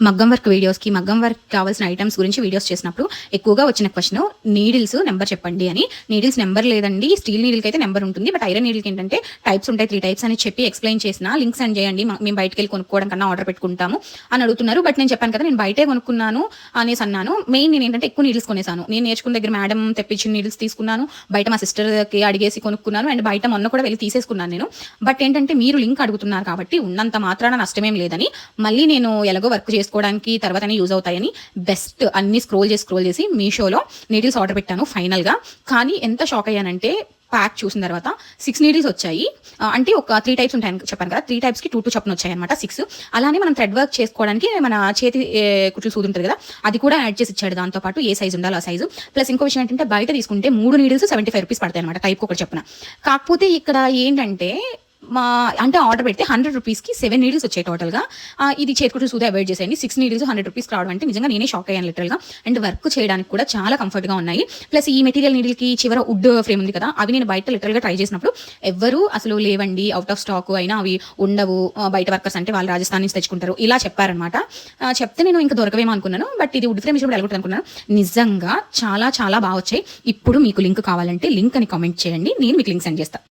మగ్గం వర్క్ వీడియోస్కి మగ్గం వర్క్ కావాల్సిన ఐటమ్స్ గురించి వీడియోస్ చేసినప్పుడు ఎక్కువగా వచ్చిన క్వశ్చన్ నీడిల్స్ నెంబర్ చెప్పండి అని. నీడిల్స్ నెంబర్ లేదండి, స్టీల్ నీడిల్కి అయితే నెంబర్ ఉంటుంది, బట్ ఐరన్ నీడిల్కి ఏంటంటే టైప్స్ ఉంటాయి, 3 టైప్స్ అని చెప్పి ఎక్స్ప్లెయిన్ చేసిన. లింక్ సెండ్ చేయండి, మేము బయటకు వెళ్ళి కొనుక్కోవడం కన్నా ఆర్డర్ పెట్టుకుంటాము అని అడుగుతున్నారు. బట్ నేను చెప్పాను కదా, నేను బయటే కొనుక్కున్నాను అనేసి అన్నాను. మెయిన్ నేను ఏంటంటే ఎక్కువ నీడిల్స్ కొనేసాను. నేను నేర్చుకున్న దగ్గర మేడం తెప్పించిన నీడిల్స్ తీసుకున్నాను, బయట మా సిస్టర్కి అడిగేసి కొనుక్కున్నాను, అండ్ బయట మొన్న కూడా వెళ్ళి తీసేసుకున్నాను నేను. బట్ ఏంటంటే మీరు లింక్ అడుగుతున్నారు కాబట్టి ఉన్నంత మాత్రాన నష్టమేం లేదని, మళ్ళీ నేను ఎలాగో వర్క్ చేసుకోవడానికి తర్వాత యూజ్ అవుతాయని బెస్ట్ అన్ని స్క్రోల్ చేసి మీషోలో నీడిల్స్ ఆర్డర్ పెట్టాను ఫైనల్గా. కానీ ఎంత షాక్ అయ్యానంటే ప్యాక్ చూసిన తర్వాత 6 నీడిల్స్ వచ్చాయి. అంటే ఒక 3 టైప్స్ ఉంటాయని చెప్పాను కదా, 3 టైప్స్కి 2 చొప్పున వచ్చాయి అనమాట, 6. అలానే మనం థ్రెడ్ వర్క్ చేసుకోవడానికి మన చేతి కుట్లు సూది ఉంటుంది కదా, అది కూడా యాడ్ చేసి ఇచ్చాడు. దాంతోపాటు ఏ సైజు ఉండాలో ఆ సైజు. ప్లస్ ఇంకో విషయం ఏంటంటే బయట తీసుకుంటే 3 నీడిల్స్ 75 రూపీస్ పడతాయి అనమాట, టైప్ ఒకటి చెప్పిన. కాకపోతే ఇక్కడ ఏంటంటే అంటే ఆర్డర్ పెడితే 100 రూపీస్కి 7 నీడిల్స్ వచ్చాయి టోటల్గా. ఇది చేతికుట్టు సూది అవాయిడ్ చేసేయండి. 6 నీడిల్స్ 100 రూపీస్కి రావడం అంటే నిజంగా నేనే షాక్ అయ్యాను లిటరల్గా. అండ్ వర్క్ చేయడానికి కూడా చాలా కంఫర్ట్గా ఉన్నాయి. ప్లస్ ఈ మెటీరియల్ నీడిల్కి చివర వుడ్ ఫ్రేమ్ ఉంది కదా, అవి నేను బయట లిటరల్గా ట్రై చేసినప్పుడు ఎవ్వరూ అసలు లేవండి, అవుట్ ఆఫ్ స్టాక్ అయినా అవి ఉండవు, బయట వర్కర్స్ అంటే వాళ్ళు రాజస్థాన్ నుంచి తెచ్చుకుంటారు ఇలా చెప్పారనమాట. చెప్తే నేను ఇంకా దొరకవేమో అనుకున్నాను, బట్ ఇది వుడ్ ఫ్రేమ్ ఇచ్చినప్పుడు వెళ్ళగొట్టు అనుకున్నాను. నిజంగా చాలా చాలా బాగా వచ్చాయి. ఇప్పుడు మీకు లింక్ కావాలంటే లింక్ అని కామెంట్ చేయండి, నేను మీకు లింక్ సెండ్ చేస్తాను.